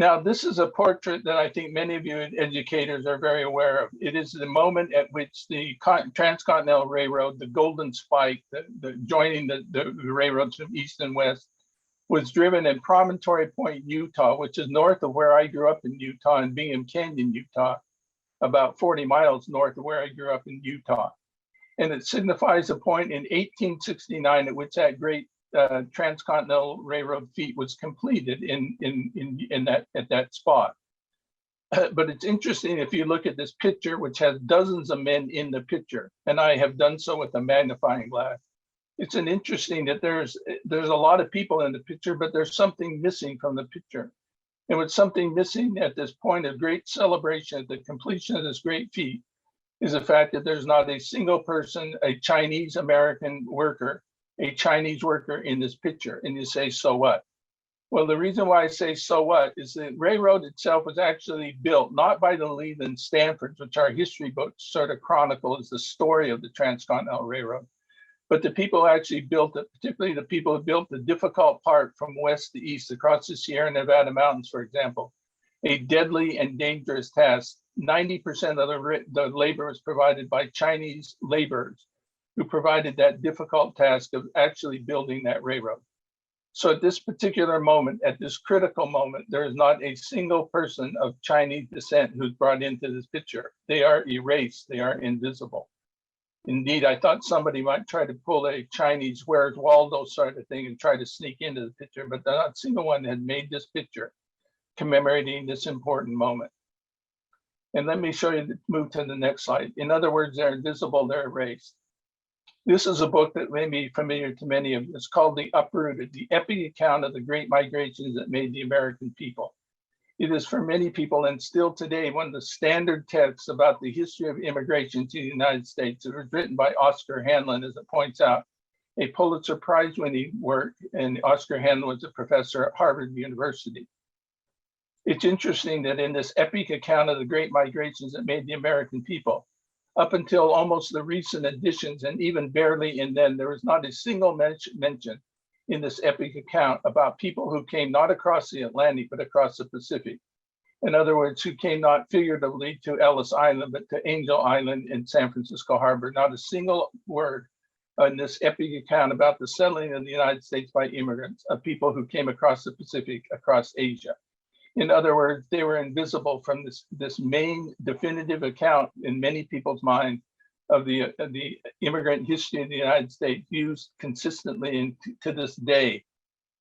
Now, this is a portrait that I think many of you educators are very aware of. It is the moment at which the Transcontinental Railroad, the Golden Spike, joining the railroads from east and west, was driven in Promontory Point, Utah, which is north of where I grew up in Utah, in Bingham Canyon, Utah, about 40 miles north of where I grew up in Utah. And it signifies a point in 1869 at which that great Transcontinental Railroad feat was completed at that spot. But it's interesting if you look at this picture, which has dozens of men in the picture, and I have done so with a magnifying glass. It's an interesting that there's a lot of people in the picture, but there's something missing from the picture. And what's something missing at this point of great celebration at the completion of this great feat is the fact that there's not a single person, a Chinese American worker, a Chinese worker in this picture. And you say, so what? Well, the reason why I say so what is the railroad itself was actually built not by the Leland Stanfords, which our history books sort of chronicle as the story of the Transcontinental Railroad, but the people who actually built it, particularly the people who built the difficult part from west to east across the Sierra Nevada mountains, for example, a deadly and dangerous task. 90% of the labor was provided by Chinese laborers who provided that difficult task of actually building that railroad. So at this particular moment, at this critical moment, there is not a single person of Chinese descent who's brought into this picture. They are erased, they are invisible. Indeed, I thought somebody might try to pull a Chinese Where's Waldo sort of thing and try to sneak into the picture, but not a single one had made this picture commemorating this important moment. And let me show you, move to the next slide. In other words, they're invisible, they're erased. This is a book that may be familiar to many of you. It's called The Uprooted, the epic account of the great migrations that made the American people. It is for many people, and still today, one of the standard texts about the history of immigration to the United States. It was written by Oscar Hanlon, as it points out, a Pulitzer Prize winning work, and Oscar Hanlon was a professor at Harvard University. It's interesting that in this epic account of the great migrations that made the American people, up until almost the recent editions, and even barely in then, there was not a single mention in this epic account about people who came not across the Atlantic, but across the Pacific. In other words, who came not figuratively to Ellis Island, but to Angel Island in San Francisco Harbor. Not a single word in this epic account about the settling of the United States by immigrants, of people who came across the Pacific, across Asia. In other words, they were invisible from this main definitive account in many people's minds of the immigrant history of the United States, used consistently and to this day.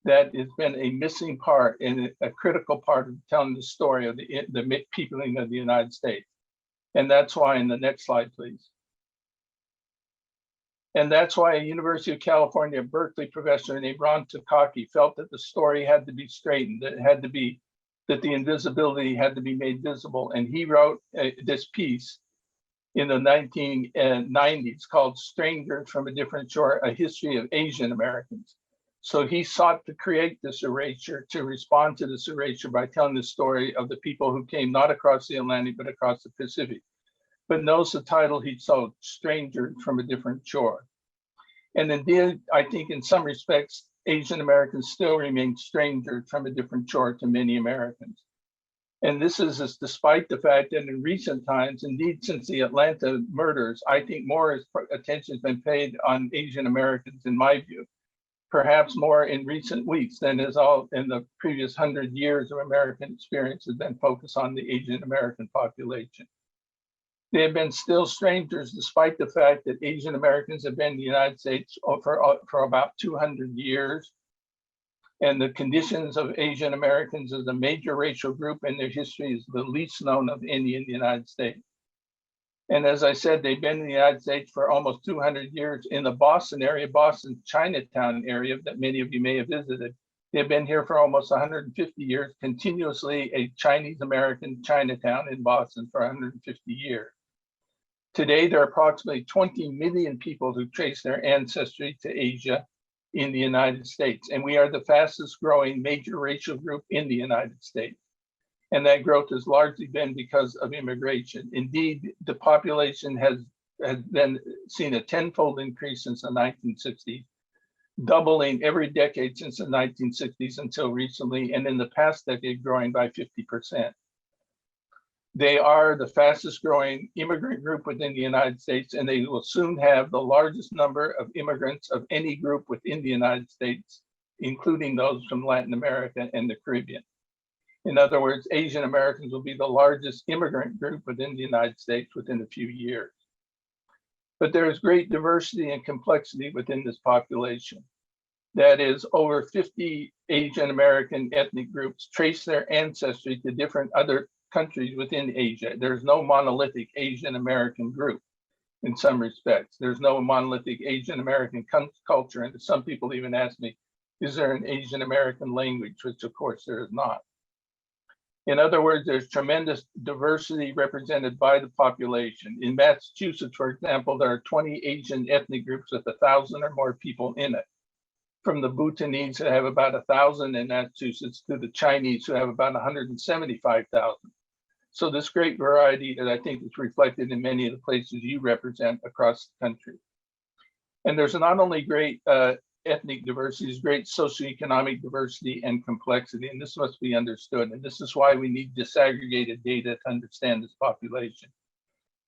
That has been a missing part and a critical part of telling the story of the peopling of the United States. And that's why, in the next slide, please. And that's why a University of California, Berkeley professor named Ron Takaki felt that the story had to be straightened, that it had to be, that the invisibility had to be made visible. And he wrote this piece in the 1990s called Strangers from a Different Shore, A History of Asian Americans. So he sought to create this erasure, to respond to this erasure by telling the story of the people who came not across the Atlantic, but across the Pacific. But knows the title he sought, Strangers from a Different Shore. And indeed, I think in some respects, Asian Americans still remain strangers from a different shore to many Americans. And this is despite the fact that in recent times, indeed since the Atlanta murders, I think more attention has been paid on Asian Americans, in my view, perhaps more in recent weeks than is all in the previous 100 years of American experience has been focused on the Asian American population. They have been still strangers despite the fact that Asian Americans have been in the United States for about 200 years. And the conditions of Asian Americans as a major racial group in their history is the least known of any in the United States. And as I said, they've been in the United States for almost 200 years in the Boston area, Boston Chinatown area that many of you may have visited. They've been here for almost 150 years, continuously a Chinese American Chinatown in Boston for 150 years. Today, there are approximately 20 million people who trace their ancestry to Asia in the United States. And we are the fastest growing major racial group in the United States. And that growth has largely been because of immigration. Indeed, the population has then seen a tenfold increase since the 1960s. doubling every decade since the 1960s until recently, and in the past decade growing by 50%. They are the fastest growing immigrant group within the United States, and they will soon have the largest number of immigrants of any group within the United States, including those from Latin America and the Caribbean. In other words, Asian Americans will be the largest immigrant group within the United States within a few years. But there is great diversity and complexity within this population. That is, over 50 Asian American ethnic groups trace their ancestry to different other countries within Asia. There's no monolithic Asian American group in some respects. There's no monolithic Asian American culture. And some people even ask me, is there an Asian American language? Which of course there is not. In other words, there's tremendous diversity represented by the population. In Massachusetts, for example, there are 20 Asian ethnic groups with 1,000 or more people in it. From the Bhutanese who have about 1,000 in Massachusetts to the Chinese who have about 175,000. So this great variety that I think is reflected in many of the places you represent across the country. And there's not only great ethnic diversity, there's great socioeconomic diversity and complexity, and this must be understood. And this is why we need disaggregated data to understand this population.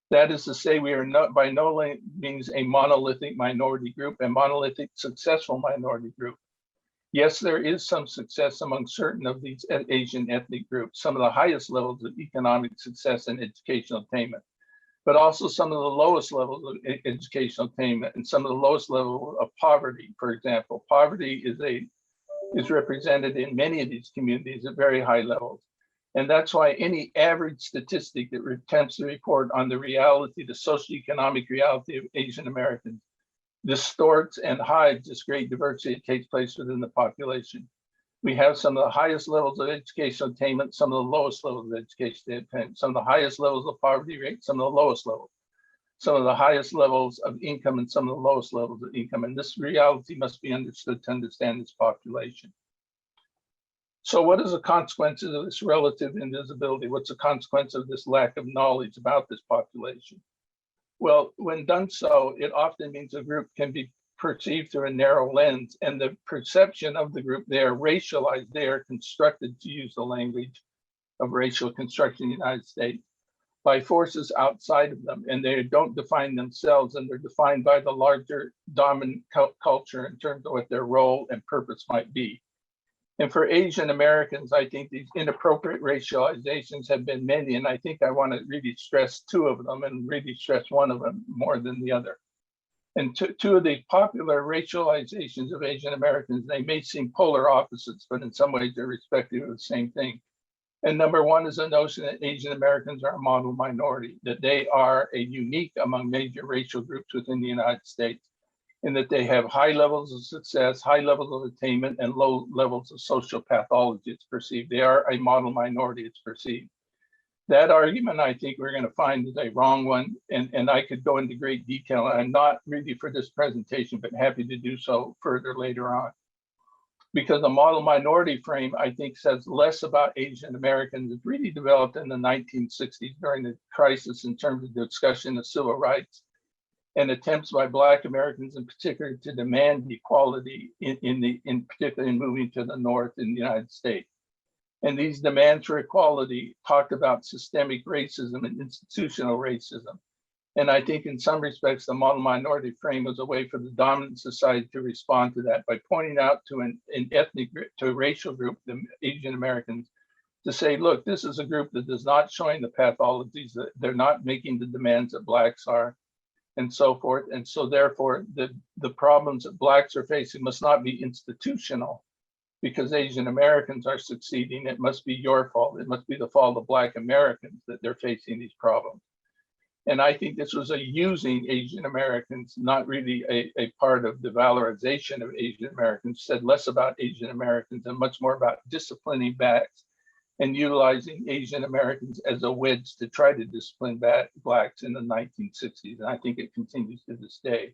That is to say, we are not by no means a monolithic minority group, a monolithic successful minority group. Yes, there is some success among certain of these Asian ethnic groups, some of the highest levels of economic success and educational attainment, but also some of the lowest levels of educational attainment and some of the lowest levels of poverty. For example, poverty is represented in many of these communities at very high levels. And that's why any average statistic that attempts to report on the reality, the socioeconomic reality of Asian Americans, distorts and hides this great diversity that takes place within the population. We have some of the highest levels of educational attainment, some of the lowest levels of educational attainment, some of the highest levels of poverty rate, some of the lowest levels, some of the highest levels of income and some of the lowest levels of income. And this reality must be understood to understand this population. So what is the consequences of this relative invisibility? What's the consequence of this lack of knowledge about this population? Well, when done so, it often means a group can be perceived through a narrow lens, and the perception of the group, they are racialized, they are constructed, to use the language of racial construction in the United States, by forces outside of them, and they don't define themselves, and they're defined by the larger dominant culture in terms of what their role and purpose might be. And for Asian Americans, I think these inappropriate racializations have been many, and I think I want to really stress two of them and really stress one of them more than the other. And two of the popular racializations of Asian Americans, they may seem polar opposites, but in some ways they're respective of the same thing. And number one is the notion that Asian Americans are a model minority, that they are a unique among major racial groups within the United States, and that they have high levels of success, high levels of attainment, and low levels of social pathology, it's perceived. They are a model minority, it's perceived. That argument, I think we're going to find is a wrong one, and I could go into great detail. I'm not really for this presentation, but happy to do so further later on. Because the model minority frame, I think, says less about Asian Americans. It really developed in the 1960s during the crisis in terms of the discussion of civil rights and attempts by Black Americans in particular to demand equality in particular in moving to the North in the United States. And these demands for equality talked about systemic racism and institutional racism. And I think in some respects, the model minority frame was a way for the dominant society to respond to that by pointing out to an ethnic, to a racial group, the Asian Americans, to say, look, this is a group that is not showing the pathologies, that they're not making the demands that Blacks are, and so forth. And so therefore, the problems that Blacks are facing must not be institutional because Asian Americans are succeeding. It must be your fault. It must be the fault of Black Americans that they're facing these problems. And I think this was a using Asian Americans, not really a part of the valorization of Asian Americans, said less about Asian Americans and much more about disciplining Blacks and utilizing Asian Americans as a wedge to try to discipline Blacks in the 1960s. And I think it continues to this day.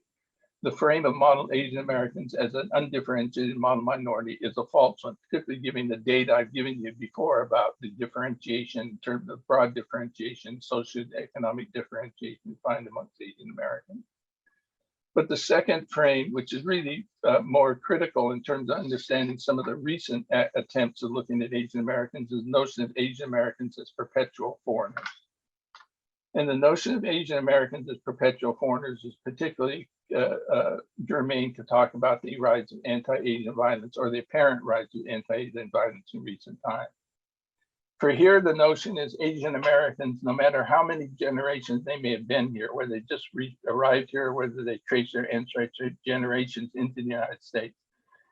The frame of model Asian Americans as an undifferentiated model minority is a false one, particularly given the data I've given you before about the differentiation in terms of broad differentiation, socioeconomic differentiation found amongst Asian Americans. But the second frame, which is really more critical in terms of understanding some of the recent attempts of looking at Asian Americans, is the notion of Asian Americans as perpetual foreigners. And the notion of Asian Americans as perpetual foreigners is particularly germane to talk about the rise of anti-Asian violence, or the apparent rise of anti-Asian violence in recent times. For here, the notion is Asian Americans, no matter how many generations they may have been here, whether they just arrived here, whether they trace their ancestry generations into the United States,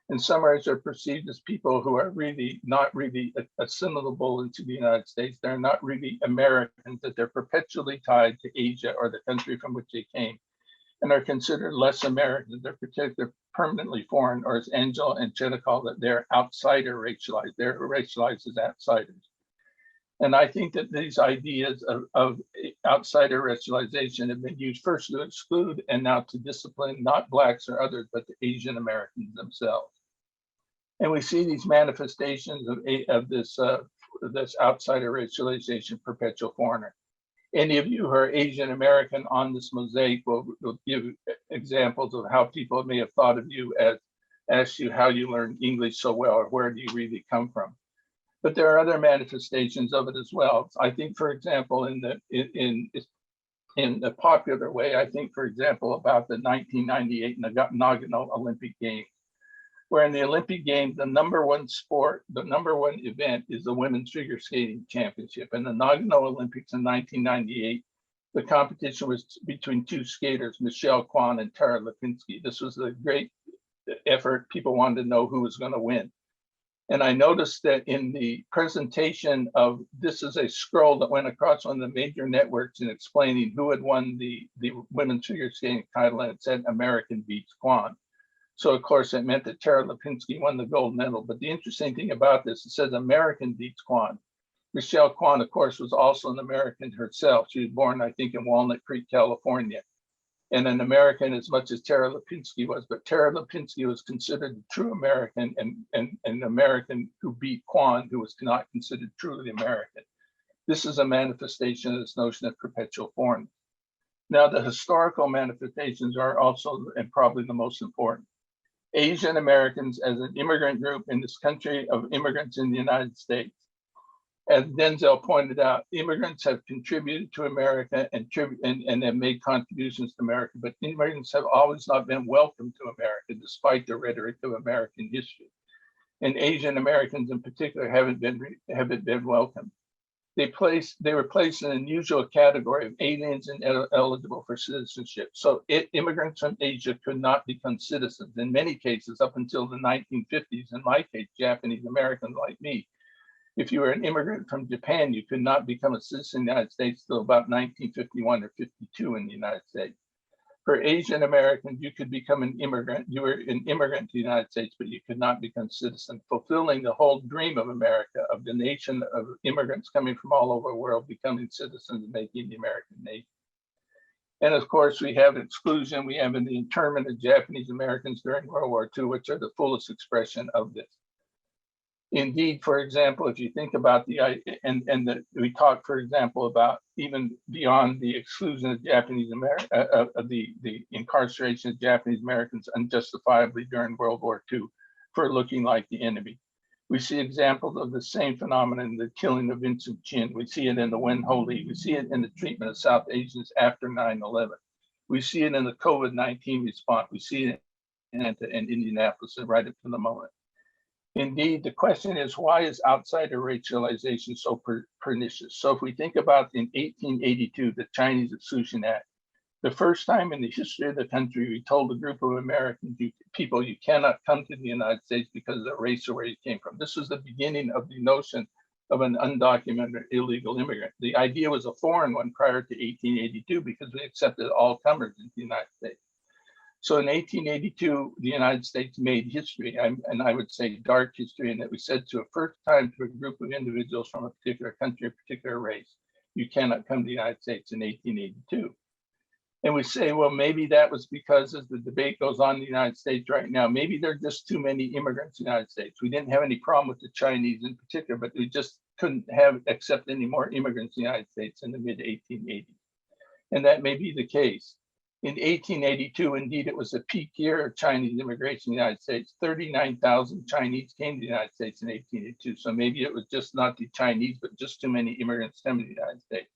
in some ways are perceived as people who are really not really assimilable into the United States. They're not really Americans, that they're perpetually tied to Asia or the country from which they came, and are considered less American. They're permanently foreign, or as Angela and Cheta call it, they're outsider racialized. They're racialized as outsiders. And I think that these ideas of outsider racialization have been used first to exclude and now to discipline not Blacks or others, but the Asian Americans themselves. And we see these manifestations of this outsider racialization, perpetual foreigner. Any of you who are Asian American on this mosaic will give examples of how people may have thought of you as, asked you how you learned English so well, or where do you really come from? But there are other manifestations of it as well. I think, for example, in the popular way, I think, for example, about the 1998 Nagano Olympic Games, where in the Olympic Games, the number one sport, the number one event is the Women's Figure Skating Championship. In the Nagano Olympics in 1998, the competition was between two skaters, Michelle Kwan and Tara Lipinski. This was a great effort. People wanted to know who was going to win. And I noticed that in the presentation of, this is a scroll that went across one of the major networks in explaining who had won the women's figure skating title, and it said American beats Kwan. So of course it meant that Tara Lipinski won the gold medal. But the interesting thing about this, it says American beats Kwan. Michelle Kwan, of course, was also an American herself. She was born, I think, in Walnut Creek, California, and an American as much as Tara Lipinski was. But Tara Lipinski was considered a true American, and an American who beat Kwan, who was not considered truly American. This is a manifestation of this notion of perpetual foreignness. Now, the historical manifestations are also, and probably the most important. Asian Americans as an immigrant group in this country of immigrants in the United States. As Denzel pointed out, immigrants have contributed to America and have made contributions to America, but immigrants have always not been welcome to America, despite the rhetoric of American history. And Asian Americans in particular haven't been welcome. They were placed in an unusual category of aliens and eligible for citizenship. So immigrants from Asia could not become citizens. In many cases, up until the 1950s, in my case, Japanese Americans like me, if you were an immigrant from Japan, you could not become a citizen in the United States till about 1951 or 52 in the United States. For Asian Americans, you could become an immigrant. You were an immigrant to the United States, but you could not become a citizen, fulfilling the whole dream of America, of the nation of immigrants coming from all over the world, becoming citizens and making the American nation. And of course, we have exclusion. We have the internment of Japanese Americans during World War II, which are the fullest expression of this. Indeed, for example, if you think about we talk, for example, about even beyond the exclusion of Japanese the incarceration of Japanese Americans unjustifiably during World War II for looking like the enemy. We see examples of the same phenomenon in the killing of Vincent Chin. We see it in the Wen Ho Lee. We see it in the treatment of South Asians after 9/11. We see it in the COVID-19 response. We see it in Indianapolis and right up to the moment. Indeed, the question is, why is outsider racialization so pernicious? So if we think about in 1882, the Chinese Exclusion Act, the first time in the history of the country, we told a group of American people, you cannot come to the United States because of the race or where you came from. This was the beginning of the notion of an undocumented illegal immigrant. The idea was a foreign one prior to 1882 because we accepted all comers into the United States. So in 1882, the United States made history, and I would say dark history, in that we said to a first time to a group of individuals from a particular country, a particular race, you cannot come to the United States in 1882. And we say, well, maybe that was because, as the debate goes on in the United States right now, maybe there are just too many immigrants in the United States. We didn't have any problem with the Chinese in particular, but we just couldn't accept any more immigrants in the United States in the mid-1880s. And that may be the case. In 1882, indeed, it was the peak year of Chinese immigration in the United States. 39,000 Chinese came to the United States in 1882. So maybe it was just not the Chinese, but just too many immigrants coming to the United States.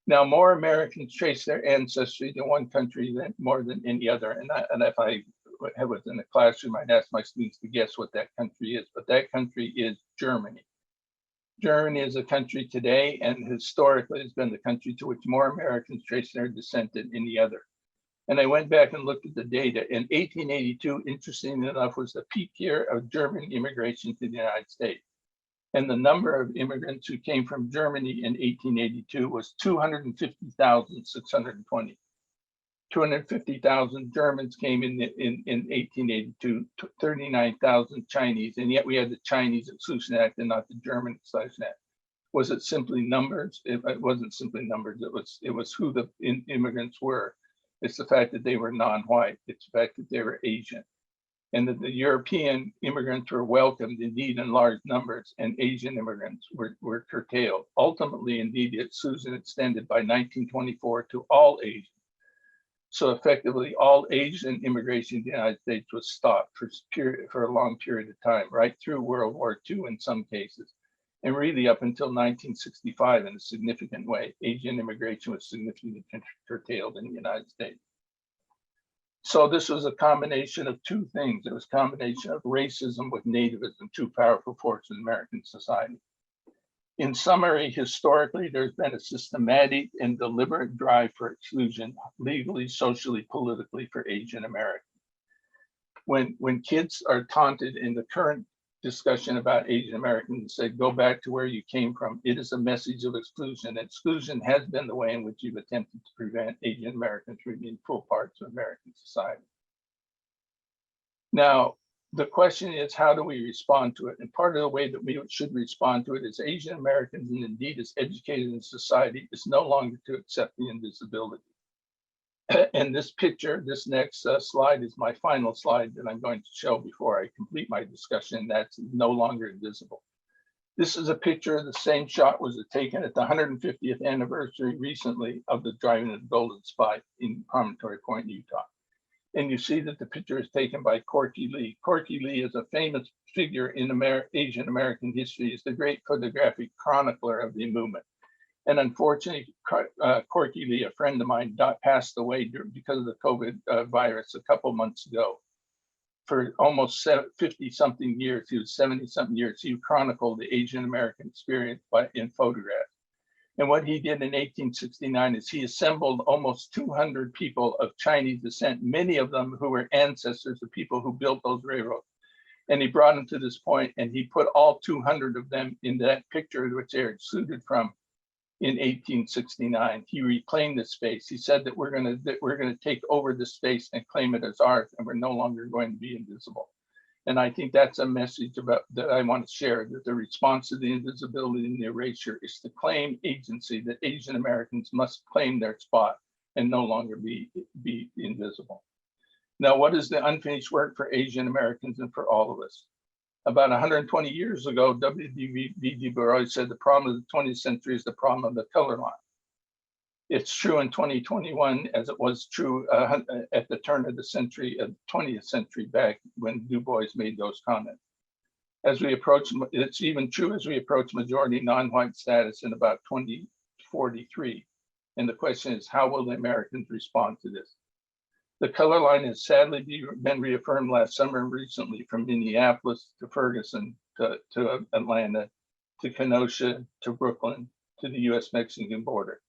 Now, more Americans trace their ancestry to one country more than any other. And if I was in a classroom, I'd ask my students to guess what that country is, but that country is Germany. Germany is a country today, and historically has been the country to which more Americans trace their descent than any other. And I went back and looked at the data. In 1882, interestingly enough, was the peak year of German immigration to the United States. And the number of immigrants who came from Germany in 1882 was 250,620. 250,000 Germans came in 1882, 39,000 Chinese, and yet we had the Chinese Exclusion Act and not the German Exclusion Act. Was it simply numbers? It wasn't simply numbers. It was who the immigrants were. It's the fact that they were non-white. It's the fact that they were Asian, and that the European immigrants were welcomed indeed in large numbers, and Asian immigrants were curtailed. Ultimately, indeed, the exclusion extended by 1924 to all Asians. So effectively, all Asian immigration to the United States was stopped for a long period of time, right through World War II in some cases, and really up until 1965 in a significant way. Asian immigration was significantly curtailed in the United States. So this was a combination of two things. It was a combination of racism with nativism, two powerful forces in American society. In summary, historically, there's been a systematic and deliberate drive for exclusion, legally, socially, politically, for Asian Americans. When kids are taunted in the current discussion about Asian Americans and say, go back to where you came from, it is a message of exclusion. Exclusion has been the way in which you've attempted to prevent Asian Americans from being full parts of American society. Now, the question is, how do we respond to it? And part of the way that we should respond to it is Asian Americans, and indeed as educated in society, is no longer to accept the invisibility. And this picture, this next slide is my final slide that I'm going to show before I complete my discussion. That's no longer invisible. This is a picture. The same shot was taken at the 150th anniversary recently of the driving of the Golden Spike in Promontory Point, Utah. And you see that the picture is taken by Corky Lee. Corky Lee is a famous figure in Asian American history. He's the great photographic chronicler of the movement. And unfortunately, Corky Lee, a friend of mine, passed away because of the COVID virus a couple months ago. For almost 50-something years, he was 70-something years, he chronicled the Asian American experience in photographs. And what he did in 1869 is he assembled almost 200 people of Chinese descent, many of them who were ancestors of people who built those railroads. And he brought them to this point, and he put all 200 of them in that picture which they were excluded from in 1869. He reclaimed the space. He said that we're going to take over the space and claim it as ours, and we're no longer going to be invisible. And I think that's a message that I want to share, that the response to the invisibility and the erasure is to claim agency, that Asian Americans must claim their spot and no longer be invisible. Now, what is the unfinished work for Asian Americans and for all of us? About 120 years ago, W.B. Du Bois said the problem of the 20th century is the problem of the color line. It's true in 2021 as it was true at the turn of the century, 20th century back when Du Bois made those comments. As we approach, it's even true as we approach majority non-white status in about 2043. And the question is, how will the Americans respond to this? The color line has sadly been reaffirmed last summer and recently from Minneapolis to Ferguson to Atlanta to Kenosha to Brooklyn to the US-Mexican border.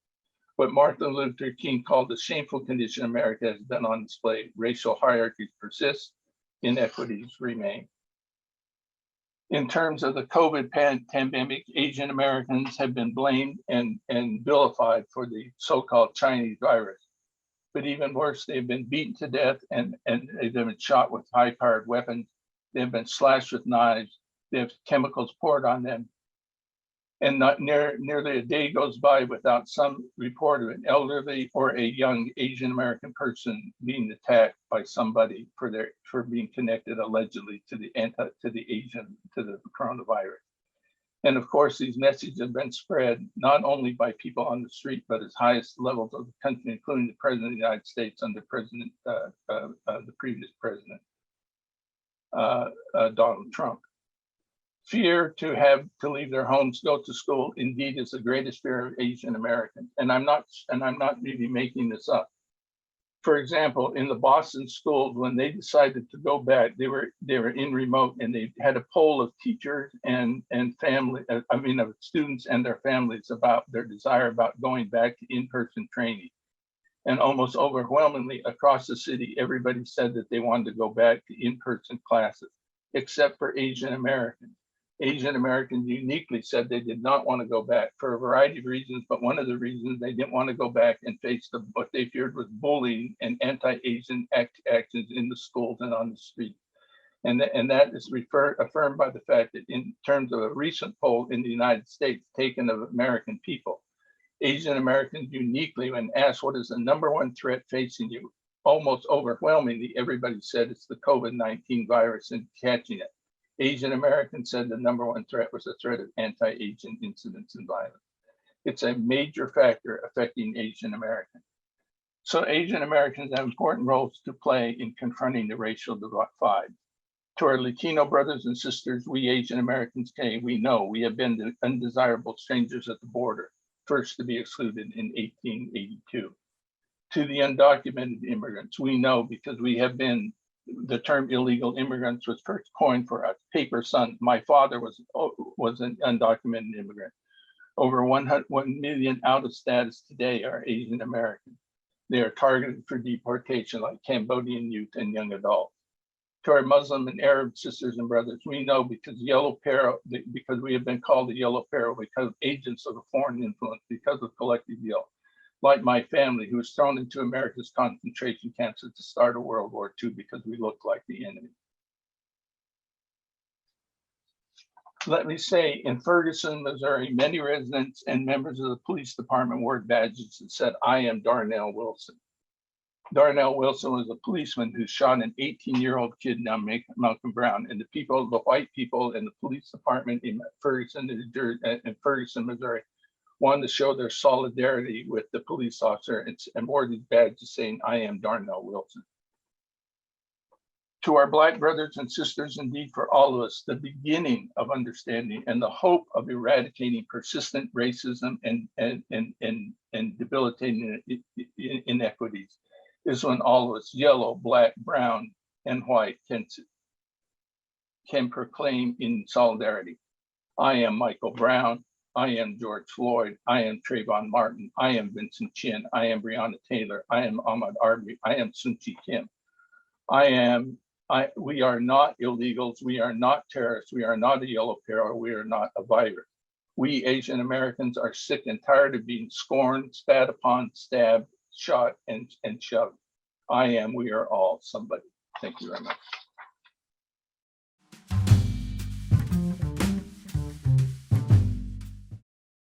What Martin Luther King called the shameful condition America has been on display. Racial hierarchies persist, inequities remain. In terms of the COVID pandemic, Asian Americans have been blamed and vilified for the so-called Chinese virus. But even worse, they've been beaten to death and they've been shot with high-powered weapons. They've been slashed with knives. They have chemicals poured on them. And not nearly a day goes by without some report of an elderly or a young Asian American person being attacked by somebody for being connected allegedly to the coronavirus. And of course, these messages have been spread not only by people on the street, but as highest levels of the country, including the President of the United States under the previous president, Donald Trump. Fear to have to leave their homes, go to school, indeed is the greatest fear of Asian Americans. And I'm not really making this up. For example, in the Boston schools, when they decided to go back, they were in remote, and they had a poll of teachers and family, of students and their families about their desire about going back to in-person training. And almost overwhelmingly across the city, everybody said that they wanted to go back to in-person classes, except for Asian Americans. Asian Americans uniquely said they did not want to go back for a variety of reasons, but one of the reasons they didn't want to go back and face what they feared was bullying and anti-Asian actions in the schools and on the street. And that is affirmed by the fact that in terms of a recent poll in the United States taken of American people, Asian Americans uniquely, when asked what is the #1 threat facing you, almost overwhelmingly, everybody said it's the COVID-19 virus and catching it. Asian Americans said the #1 threat was the threat of anti-Asian incidents and violence. It's a major factor affecting Asian Americans. So Asian Americans have important roles to play in confronting the racial divide. To our Latino brothers and sisters, we Asian Americans we know we have been the undesirable strangers at the border, first to be excluded in 1882. To the undocumented immigrants, we know because we have been, the term illegal immigrants was first coined for us. Paper son, my father was an undocumented immigrant. Over 1 million out of status today are Asian Americans. They are targeted for deportation like Cambodian youth and young adults. To our Muslim and Arab sisters and brothers, we know because because we have been called the yellow peril, because of agents of the foreign influence, because of collective guilt. Like my family, who was thrown into America's concentration camps at the start of World War II because we looked like the enemy. Let me say, in Ferguson, Missouri, many residents and members of the police department wore badges that said, "I am Darnell Wilson." Darnell Wilson was a policeman who shot an 18-year-old kid named Malcolm Brown, and the white people in the police department in Ferguson, Missouri, wanted to show their solidarity with the police officer and wore these badges saying, "I am Darnell Wilson." To our Black brothers and sisters, indeed for all of us, the beginning of understanding and the hope of eradicating persistent racism and debilitating inequities is when all of us, yellow, Black, brown, and white, can proclaim in solidarity, "I am Michael Brown, I am George Floyd, I am Trayvon Martin, I am Vincent Chin, I am Breonna Taylor, I am Ahmaud Arbery, I am Sun Chi Kim. We are not illegals, we are not terrorists, we are not a yellow peril, we are not a virus. We Asian Americans are sick and tired of being scorned, spat upon, stabbed, shot, and shoved. We are all somebody. Thank you very much.